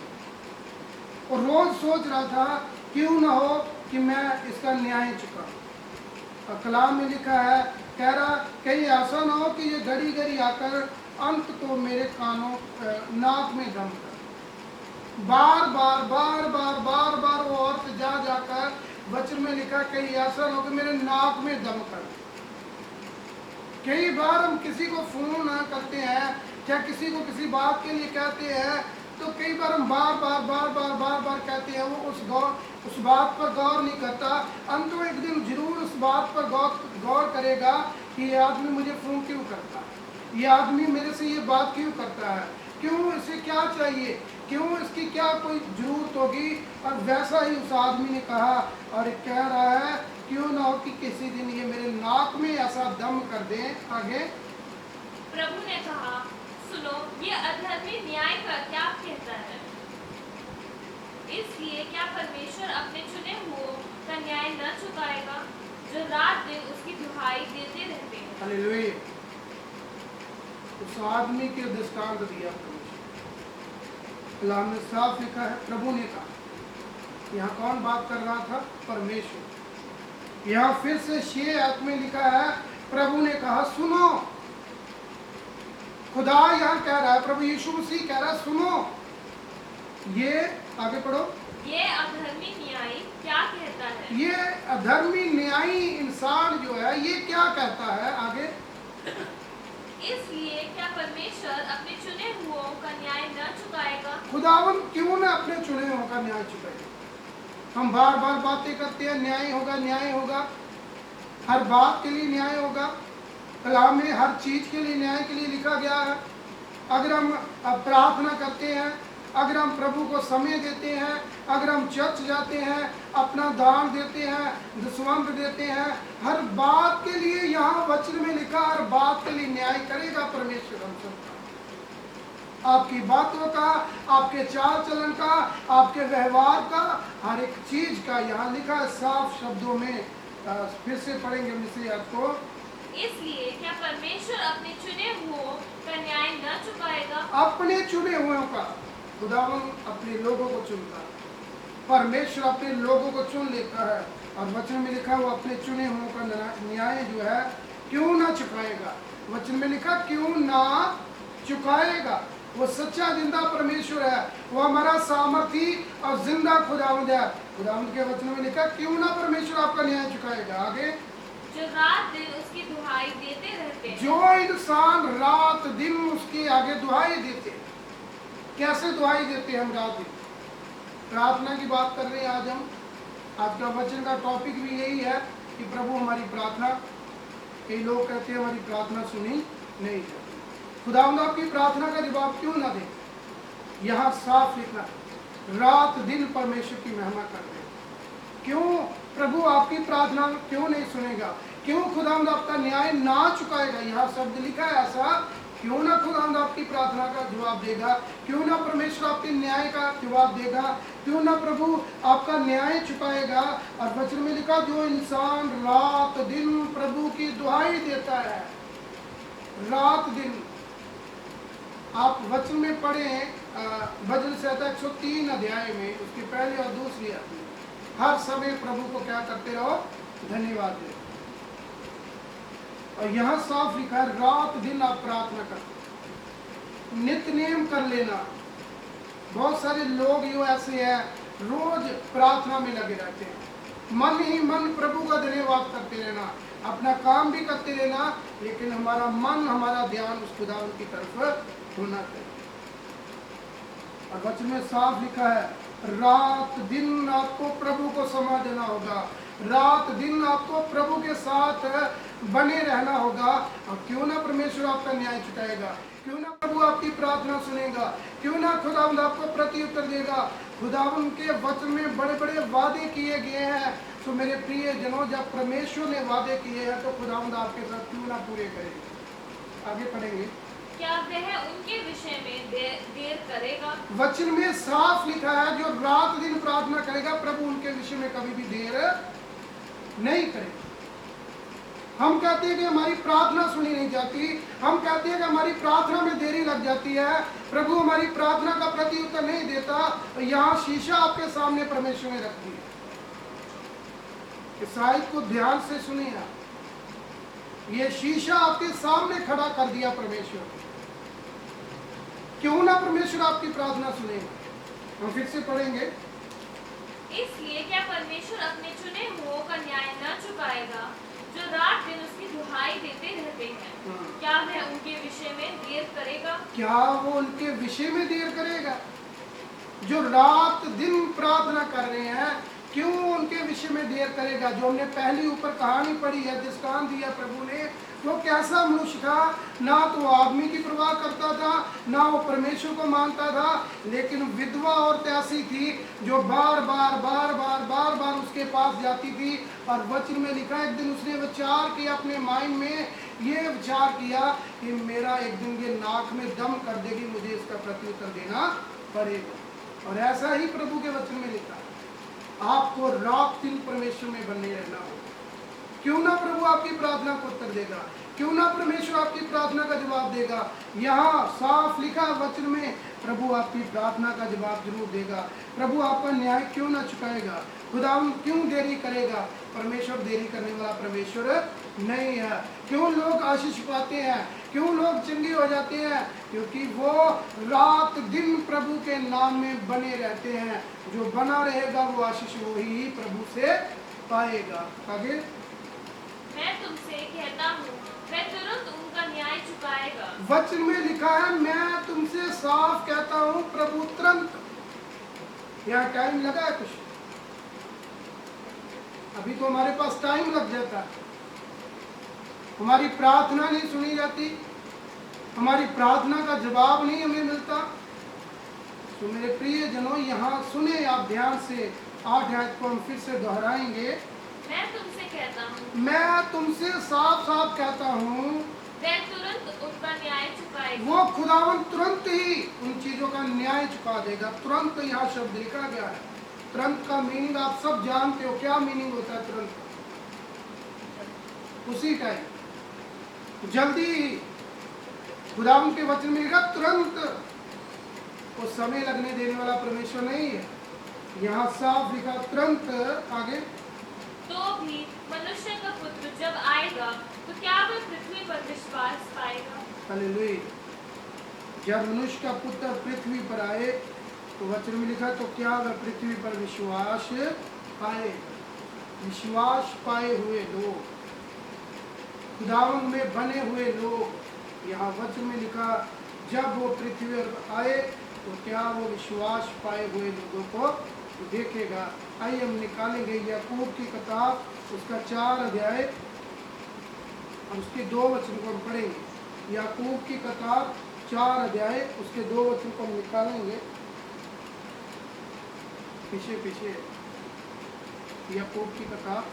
और रोज सोच रहा था क्यों ना हो कि मैं इसका न्याय चुकाऊं। और कलाम में लिखा है, कह रहा कहीं ऐसा ना हो कि ये घड़ी घड़ी आकर अंत को मेरे कानों, नाक में दम कर। बार बार वो औरत जा जाकर, वचन में लिखा कहीं ऐसा ना हो कि मेरे नाक में दम कर। कई बार हम किसी को फोन करते हैं या किसी को किसी बात के लिए कहते हैं, तो कई बार हम बार कहते हैं, वो उस बात पर गौर नहीं करता। अंत में एक दिन जरूर उस बात पर गौर करेगा कि ये आदमी मुझे फोन क्यों करता है, ये आदमी मेरे से ये बात क्यों करता है, क्यों, इसे क्या चाहिए, क्यों, इसकी क्या कोई जरूरत होगी। और वैसा ही उस आदमी ने कहा और कह रहा है क्यों ना हो कि किसी दिन ये मेरे नाक में ऐसा दम कर दें। आगे, प्रभु ने कहा, सुनो, ये अधर्मी न्याय का क्या कहता है। इसलिए क्या परमेश्वर अपने चुने हुओं का न्याय न चुकाएगा, जो रात दिन उसकी दुहाई देते रहते हैं। हालेलुया। उस आदमी के दृष्टांत दिया परमेश्वर। कलाम में साफ लिखा है, प्रभु ने कहा। यहाँ कौन बात कर रहा था? परमेश्वर। यहाँ फिर से 6 आयत में लिखा है, प्रभु ने कहा सुनो। खुदा यहाँ कह रहा है, प्रभु यीशु मसीह कह रहा है सुनो। ये आगे पढ़ो, ये अधर्मी न्यायी क्या कहता है। ये अधर्मी न्यायी इंसान जो है ये क्या कहता है। आगे, इसलिए क्या परमेश्वर अपने चुने हुओं का न्याय न चुकाएगा। खुदावन क्यों ना अपने चुने हुओं का न्याय चुकाएगा। हम बार बातें करते हैं, न्याय होगा, न्याय होगा, हर बात के लिए न्याय होगा। कलाम में हर चीज के लिए न्याय के लिए लिखा गया है। अगर हम प्रार्थना करते हैं, अगर हम प्रभु को समय देते हैं, अगर हम चर्च जाते हैं, अपना दान देते हैं, दसवंध देते हैं, हर बात के लिए यहाँ वचन में लिखा, हर बात के लिए न्याय करेगा परमेश्वर हम सबका। आपकी बातों का, आपके चाल चलन का, आपके व्यवहार का, हर एक चीज का यहाँ लिखा है साफ शब्दों में। फिर से पढ़ेंगे मिस्री आपको। इसलिए क्या परमेश्वर अपने चुने हुओं का न्याय न चुकाएगा। अपने चुने हुओं का, खुदावन अपने लोगों को चुनता है। परमेश्वर अपने लोगों को चुन लेता है और वचन में लिखा वो अपने चुने हुओं का न्याय न्याय जो है क्यों ना चुकाएगा। वचन में लिखा क्यों ना चुकाएगा। वो सच्चा जिंदा परमेश्वर है, वो हमारा सामर्थी और जिंदा खुदावंद है। खुदावंद के वचन में लिखा क्यों ना परमेश्वर आपका न्याय चुकाएगा। आगे, जो रात दिन उसकी दुहाई देते रहते हैं। जो इंसान रात दिन उसके आगे दुहाई देते, कैसे दुहाई देते हैं हम रात दिन? प्रार्थना की बात कर रहे हैं आज हम। आज का वचन का टॉपिक भी यही है कि प्रभु हमारी प्रार्थना, कई लोग कहते हैं हमारी प्रार्थना सुनी नहीं जाती। खुदावंद आपकी प्रार्थना का जवाब क्यों ना दे? यहाँ साफ लिखा रात दिन परमेश्वर की महिमा करते हैं। क्यों प्रभु आपकी प्रार्थना क्यों नहीं सुनेगा? क्यों खुदावंद आपका न्याय ना चुकाएगा? यहाँ शब्द लिखा है ऐसा, क्यों ना खुदावंद आपकी प्रार्थना का जवाब देगा? क्यों ना परमेश्वर आपके न्याय का जवाब देगा? क्यों ना प्रभु आपका न्याय चुकाएगा? और वचन में लिखा जो इंसान रात दिन प्रभु की दुहाई देता है, रात दिन। आप वचन में पढ़े भजन संहिता 103 अध्याय में, उसकी पहली और दूसरी आयत में, हर समय प्रभु को क्या करते रहो? धन्यवाद दे। और यहाँ साफ लिखा है रात दिन आप प्रार्थना कर, नित्य नियम कर लेना। बहुत सारे लोग यो ऐसे हैं, रोज प्रार्थना में लगे रहते हैं, मन ही मन प्रभु का धन्यवाद करते रहना, अपना काम भी करते रहना, लेकिन हमारा मन, हमारा ध्यान उस खुदावंद की तरफ होना चाहिए। और वचन में साफ लिखा है रात दिन आपको प्रभु को समय देना होगा, रात दिन आपको प्रभु के साथ बने रहना होगा। और क्यों ना परमेश्वर आपका न्याय चुकाएगा? क्यों ना प्रभु आपकी प्रार्थना सुनेगा? क्यों ना खुदावंद आपको प्रत्युत्तर देगा? खुदावंद के वचन में बड़े बड़े वादे किए गए हैं। तो मेरे प्रिय जनों, जब परमेश्वर ने वादे किए हैं तो खुदावंद आपके साथ क्यों ना पूरे करेगा। आगे पढ़ेंगे। क्या वह उनके विषय में देर करेगा? वचन में साफ लिखा है जो रात दिन प्रार्थना करेगा प्रभु उनके विषय में कभी भी देर नहीं करेगा। हम कहते हैं कि हमारी प्रार्थना सुनी नहीं जाती, हम कहते हैं कि हमारी प्रार्थना में देरी लग जाती है, प्रभु हमारी प्रार्थना का प्रत्युत्तर नहीं देता। यहाँ शीशा आपके सामने परमेश्वर ने रख दिया। इस आयत को ध्यान से सुनिए आप। ये शीशा आपके सामने खड़ा कर दिया परमेश्वर। क्यों ना परमेश्वर आपकी प्रार्थना सुनेगा। हम फिर से पढ़ेंगे। इसलिए क्या परमेश्वर अपने चुने हुओं का न्याय न चुकाएगा जो रात दिन उसकी दुहाई देते रहते हैं? क्या वह उनके विषय में देर करेगा? क्या वो उनके विषय में देर करेगा? जो रात दिन प्रार्थना कर रहे हैं, क्यों उनके विषय में देर करेगा? जो हमने पहली ऊपर कहानी पढ़ी है, दृष्टांत दिया प्रभु ने, वो कैसा मनुष्य था? ना तो वो आदमी की परवाह करता था, ना वो परमेश्वर को मानता था, लेकिन विधवा औरत ऐसी थी जो बार बार उसके पास जाती थी। और वचन में लिखा एक दिन उसने विचार किया, अपने माइंड में ये विचार किया कि मेरा एक दिन ये नाक में दम कर देगी, मुझे इसका प्रत्युत्तर देना पड़ेगा। और ऐसा ही प्रभु के वचन में लिखा, आपको रात दिन परमेश्वर में बने रहना होगा। क्यों ना प्रभु आपकी प्रार्थना को उत्तर देगा? क्यों ना परमेश्वर आपकी प्रार्थना का जवाब देगा? यहाँ साफ लिखा वचन में प्रभु आपकी प्रार्थना का जवाब जरूर देगा। प्रभु आपका न्याय क्यों ना चुकाएगा? खुदावंद क्यों देरी करेगा? परमेश्वर देरी करने वाला परमेश्वर नहीं है। क्यों लोग आशीष पाते हैं? क्यों लोग चंगे हो जाते हैं? क्योंकि वो रात दिन प्रभु के नाम में बने रहते हैं। जो बना रहेगा वो आशीष वही प्रभु से पाएगा। आगे, मैं तुमसे कहता हूँ वह तुरंत उनका न्याय चुकाएगा। वचन में लिखा है मैं तुमसे साफ कहता हूँ प्रभु तुरंत। यहाँ टाइम लगा है कुछ? अभी तो हमारे पास टाइम लग जाता है। हमारी प्रार्थना नहीं सुनी जाती, हमारी प्रार्थना का जवाब नहीं हमें मिलता। तो मेरे प्रिय जनों, यहाँ सुने आप ध्यान से, 8 आयत को हम फिर से दोहराएंगे। मैं तुमसे कहता हूँ, मैं तुमसे साफ साफ कहता हूँ वह तुरंत उनका न्याय चुकाएगा। वो खुदावन तुरंत ही उन चीजों का न्याय चुका देगा। तुरंत यहाँ शब्द लिखा गया है। तुरंत का मीनिंग आप सब जानते हो, क्या मीनिंग होता है तुरंत? उसी टाइम, जल्दी ही। खुदावन के वचन में लिखा तुरंत, वो समय लगने देने वाला परमेश्वर नहीं है। यहाँ साफ लिखा तुरंत। आगे, तो भी मनुष्य का पुत्र जब आएगा पर विश्वास पाएगा। हालेलुया। जब मनुष्य का पुत्र पृथ्वी पर आए तो वचन में लिखा तो क्या वह पृथ्वी पर विश्वास पाए। विश्वास पाए हुए लोग, खुदावंद में बने हुए लोग, यहाँ वचन में लिखा जब वो पृथ्वी पर आए तो क्या वो विश्वास पाए हुए लोगों को देखेगा। आइए हम निकालेंगे याकूब की किताब उसका 4 अध्याय और उसके 2 वचन को हम पढ़ेंगे। याकूब की किताब 4 अध्याय उसके 2 वचन को हम निकालेंगे। पीछे पीछे याकूब की किताब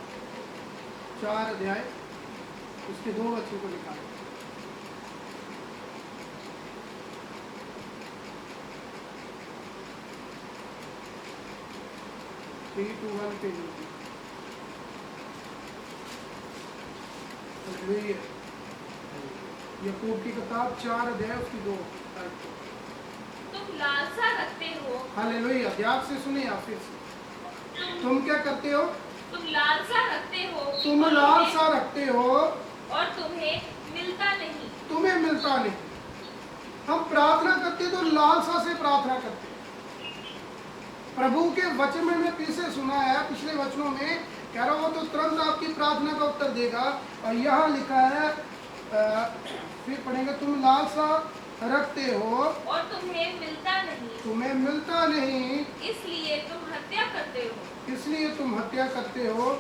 4 अध्याय उसके 2 वचन को निकालेंगे। थ्री टू वन पे याकूब की किताब 4 अध्याय उसकी 2। तुम लालसा रखते हो। हालेलुया। ध्यान से सुनिए आप फिर से। तुम क्या करते हो? तुम लालसा रखते हो। तुम लालसा रखते हो और तुम्हें मिलता नहीं। तुम्हें मिलता नहीं। हम प्रार्थना करते तो लालसा से प्रार्थना करते। प्रभु के वचन में पीछे सुना है, पिछले वचनों में कह रहा हो तो तुरंत आपकी प्रार्थना का उत्तर देगा। और यहाँ लिखा है फिर पढ़ेंगे तुम लालसा रखते हो और तुम्हें मिलता नहीं। तुम्हें मिलता नहीं इसलिए तुम हत्या करते हो। इसलिए तुम हत्या करते हो।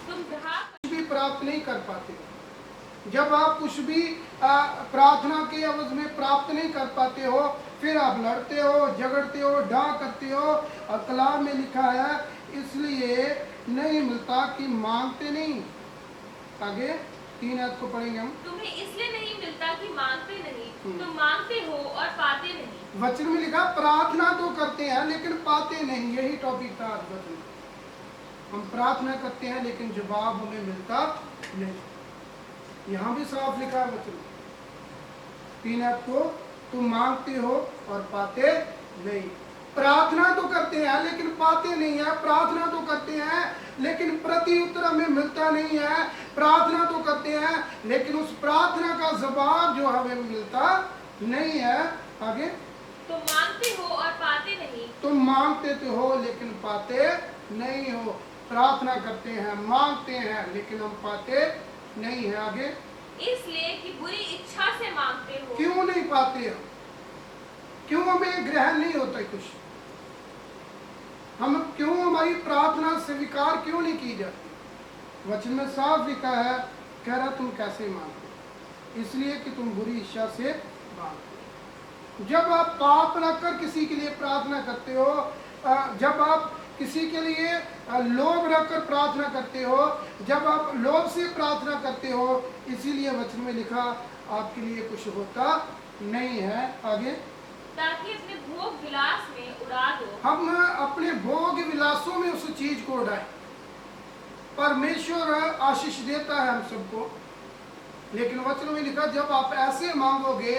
तुम कुछ भी प्राप्त नहीं कर पाते। जब आप कुछ भी प्रार्थना के अवध में प्राप्त नहीं कर पाते हो फिर आप लड़ते हो, झगड़ते हो, डाह करते हो। और कलाम में लिखा है इसलिए नहीं मिलता कि मांगते नहीं। आगे 3 आयत को पढ़ेंगे हम। तुम्हें इसलिए नहीं मिलता कि मांगते नहीं। तुम मांगते हो और पाते नहीं। वचन में लिखा प्रार्थना तो करते हैं लेकिन पाते नहीं। यही टॉपिक था आज वचन में। हम प्रार्थना करते हैं लेकिन जवाब हमें मिलता नहीं। यहाँ भी साफ लिखा है वचन 3 आयत को तुम मांगते हो और पाते नहीं। प्रार्थना तो करते हैं लेकिन पाते नहीं है। प्रार्थना तो करते हैं लेकिन प्रति उत्तर हमें मिलता नहीं है। प्रार्थना तो करते हैं लेकिन उस प्रार्थना का जवाब जो हमें मिलता नहीं है। आगे तुम मांगते हो और पाते नहीं। तुम मांगते तो हो लेकिन पाते नहीं हो। प्रार्थना करते हैं, मांगते हैं लेकिन हम पाते नहीं है। आगे इसलिए कि बुरी इच्छा से मांगते हो। क्यों नहीं पाते हम? क्यों हमें ग्रहण नहीं होता कुछ? हम क्यों हमारी प्रार्थना स्वीकार क्यों नहीं की जाती? वचन में साफ लिखा है, कह रहा तुम कैसे मांगते? इसलिए कि तुम बुरी इच्छा से मांगते। जब आप पाप रखकर किसी के लिए प्रार्थना करते हो, जब आप किसी के लिए लोभ रखकर प्रार्थना करते हो, जब आप लोभ से प्रार्थना करते हो, इसीलिए वचन में लिखा आपके लिए कुछ होता नहीं है। आगे ताकि अपने भोग विलास में उड़ा दो। हम अपने भोग विलासों में उस चीज को उड़ाएं। परमेश्वर आशीष देता है हम सबको, लेकिन वचन में लिखा जब आप ऐसे मांगोगे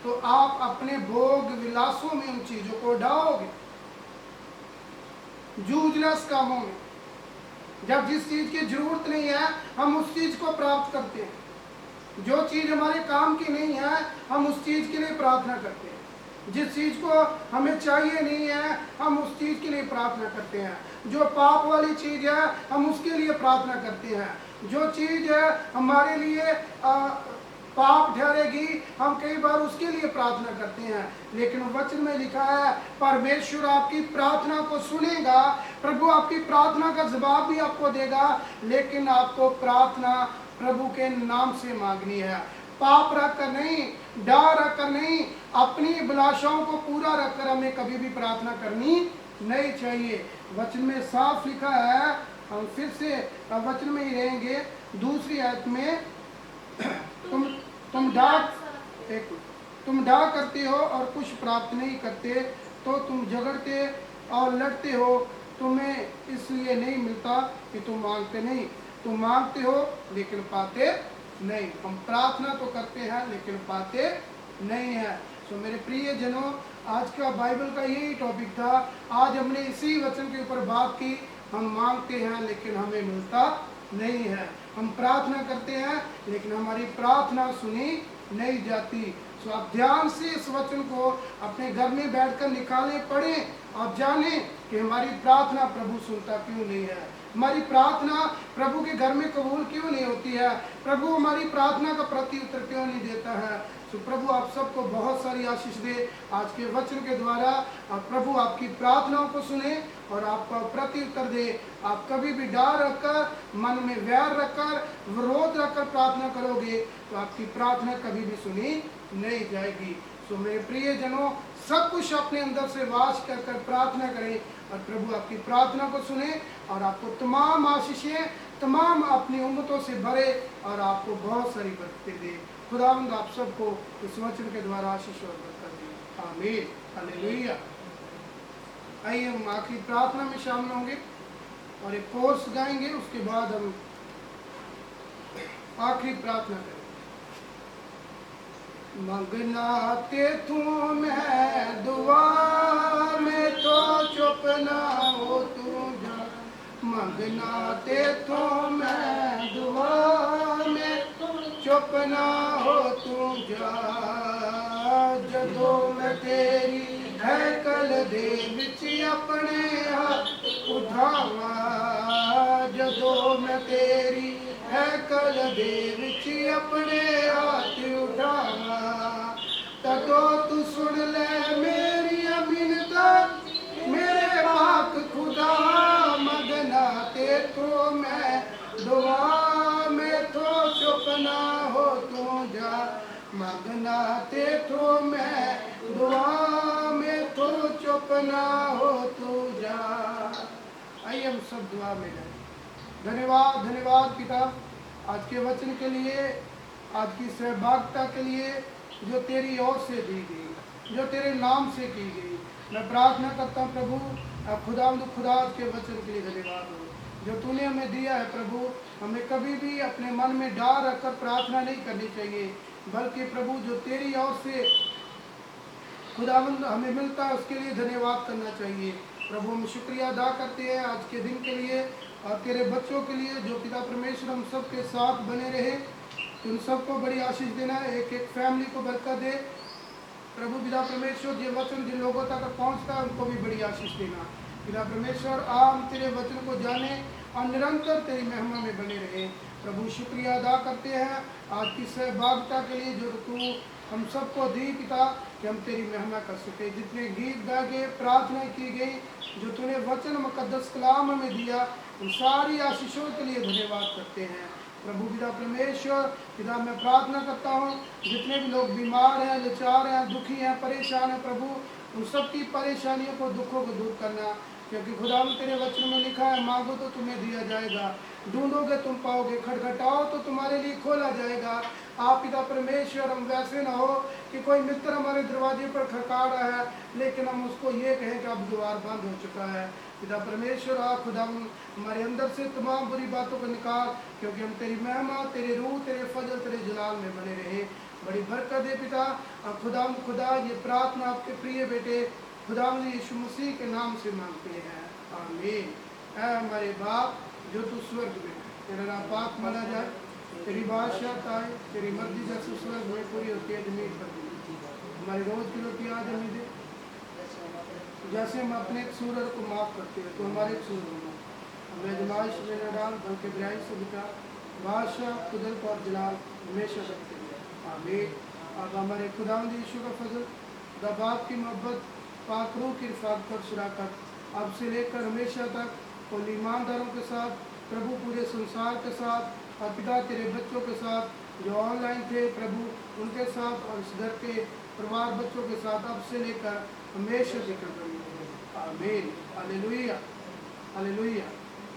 तो आप अपने भोग विलासों में उन चीजों को उड़ाओगे। जूझलस कामों में जब जिस चीज की जरूरत नहीं है हम उस चीज को प्राप्त करते हैं। जो चीज हमारे काम की नहीं है हम उस चीज के लिए प्रार्थना करते हैं। जिस चीज को हमें चाहिए नहीं है हम उस चीज के लिए प्रार्थना करते हैं। जो पाप वाली चीज है हम उसके लिए प्रार्थना करते हैं। जो चीज है हमारे लिए पाप ठहरेगी हम कई बार उसके लिए प्रार्थना करते हैं। लेकिन वचन में लिखा है परमेश्वर आपकी प्रार्थना को सुनेगा। प्रभु आपकी प्रार्थना का जवाब भी आपको देगा, लेकिन आपको प्रार्थना प्रभु के नाम से मांगनी है। पाप रखकर नहीं, डर रखकर नहीं, अपनी अभिलाषाओं को पूरा रखकर हमें कभी भी प्रार्थना करनी नहीं चाहिए। वचन में साफ लिखा है, हम फिर से वचन में ही रहेंगे। दूसरी आयत में तुम डा करते हो और कुछ प्राप्त नहीं करते, तो तुम झगड़ते और लड़ते हो। तुम्हें इसलिए नहीं मिलता कि तुम मांगते नहीं। तुम मांगते हो लेकिन पाते नहीं। हम प्रार्थना तो करते हैं लेकिन पाते नहीं है। तो मेरे प्रिय जनों, आज का बाइबल का यही टॉपिक था। आज हमने इसी वचन के ऊपर बात की। हम मांगते हैं लेकिन हमें मिलता नहीं है। हम प्रार्थना करते हैं लेकिन हमारी प्रार्थना सुनी नहीं जाती। सो आप ध्यान से इस वचन को अपने घर में बैठकर निकालें, पढ़ें और जानें कि हमारी प्रार्थना प्रभु सुनता क्यों नहीं है, हमारी प्रार्थना प्रभु के घर में कबूल क्यों नहीं होती है, प्रभु हमारी प्रार्थना का प्रति उत्तर क्यों नहीं देता है। तो प्रभु आप सबको बहुत सारी आशीष दे आज के वचन के द्वारा। और प्रभु आपकी प्रार्थनाओं को सुने और आपका प्रति उत्तर दे। आप कभी भी डर रखकर, मन में वैर रखकर, विरोध रखकर प्रार्थना करोगे तो आपकी प्रार्थना कभी भी सुनी नहीं जाएगी। सो मेरे प्रिय जनों, सब कुछ अपने अंदर से वास कर कर प्रार्थना करें और प्रभु आपकी प्रार्थना को सुने और आपको तमाम आशीषें, तमाम अपनी उम्मतों से भरे और आपको बहुत सारी बरकतें दे। खुदावंद आप सबको इस वचन के द्वारा आशीष और बरकत दे। आमीन, हालेलुया। आइए हम आखिरी प्रार्थना में शामिल होंगे और एक कोर्स गाएंगे, उसके बाद हम आखिरी प्रार्थना करेंगे। मंगना ते तू मैं दुआ में तो चुप ना हो तू जा, मंगना ते तू मैं दुआ में चुप ना हो तू जा, जदों मैं तेरी हैकल दे विच अपने हाथ उठावा, जदों मैं तेरी हैकल दे विच अपने हाथ उठावा, तदों तू सुन ले मेरी मिन्नतां मेरे पाक खुदा, मंगना ते तो मैं दुआ में तो चुप ना हो तू जा, मंगना ते तो मैं दुआ में तो चुप ना हो तू जा। आइए हम सब दुआ में जाए। धन्यवाद, धन्यवाद पिता आज के वचन के लिए, आज की सहभागिता के लिए जो तेरी ओर से दी गई, जो तेरे नाम से की गई। मैं प्रार्थना करता हूँ प्रभु खुदा आज के वचन के लिए धन्यवाद हो जो तूने हमें दिया है। प्रभु हमें कभी भी अपने मन में डर रखकर प्रार्थना नहीं करनी चाहिए, बल्कि प्रभु जो तेरी ओर से खुदावंद हमें मिलता है उसके लिए धन्यवाद करना चाहिए। प्रभु हम शुक्रिया अदा करते हैं आज के दिन के लिए और तेरे बच्चों के लिए जो पिता परमेश्वर हम सब के साथ बने रहे। उन सबको बड़ी आशीष देना, एक एक फैमिली को बरकत दे प्रभु। पिता परमेश्वर ये वचन जिन लोगों तक पहुंचता है उनको भी बड़ी आशीष देना। पिता परमेश्वर हम तेरे वचन को जाने और निरंतर तेरी महिमा में बने रहे। प्रभु शुक्रिया अदा करते हैं आज की सहभागिता के लिए जो तू हम सबको दी पिता, कि हम तेरी महिमा कर सके। जितने गीत गा गए, प्रार्थना की गई, जो तूने वचन मुकद्दस कलाम में दिया, उन सारी आशीषों के लिए धन्यवाद करते हैं प्रभु। पिता परमेश्वर पिता मैं प्रार्थना करता हूँ जितने भी लोग बीमार हैं, लाचार हैं, दुखी हैं, परेशान हैं प्रभु, उन सब की परेशानियों को, दुखों को दूर करना। क्योंकि खुदा तेरे वचन में लिखा है, मांगो तो तुम्हें दिया जाएगा, ढूंढोगे तुम पाओगे, खटखटाओ तो तुम्हारे लिए खोला जाएगा। आप पिता परमेश्वर हम वैसे ना हो कि कोई मित्र हमारे दरवाजे पर खड़का रहा है लेकिन हम उसको ये कहें कि अब द्वार बंद हो चुका है। पिता परमेश्वर आप खुदा हमारे अंदर से तमाम बुरी बातों को निकाल, क्योंकि हम तेरी महिमा, तेरे रूह, तेरे फजल, तेरे जलाल में बने रहे। बड़ी बरकत दे पिता। अब खुदा ये प्रार्थना आपके प्रिय बेटे खुदा यीशु मसीह के नाम से मांगते हैं, आमीन। ऐ हमारे बाप जो तू स्वर्ग में है, तेरा नाम पाक माना जाए, तेरी बादशाह आए, तेरी मर्जी जैसे स्वर्ग में पूरी होती है जमीन पर भी। हमारी रोज की रोटी आज हमें दे, जैसे हम अपने कसूर को माफ़ करते हैं तो हमारे कसूर होना, हमें आजमाइश में न डाल बल्कि बुराई से बचा। बादशाह कुदरत और जलाल हमेशा रखते हैं, आमीन। अब हमारे खुदा यीशु का फजल, खुदा बाप की मोहब्बत, पाक रूह की रिफाकत और शराकत अब से लेकर हमेशा तक और ईमानदारों के साथ, प्रभु पूरे संसार के साथ और पिता तेरे बच्चों के साथ जो ऑनलाइन थे प्रभु उनके साथ और इस घर के परिवार बच्चों के साथ अब से लेकर हमेशा जिक्र करें, आमीन। Hallelujah, hallelujah.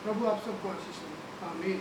प्रभु आप सबको आशीष दें, आमीन।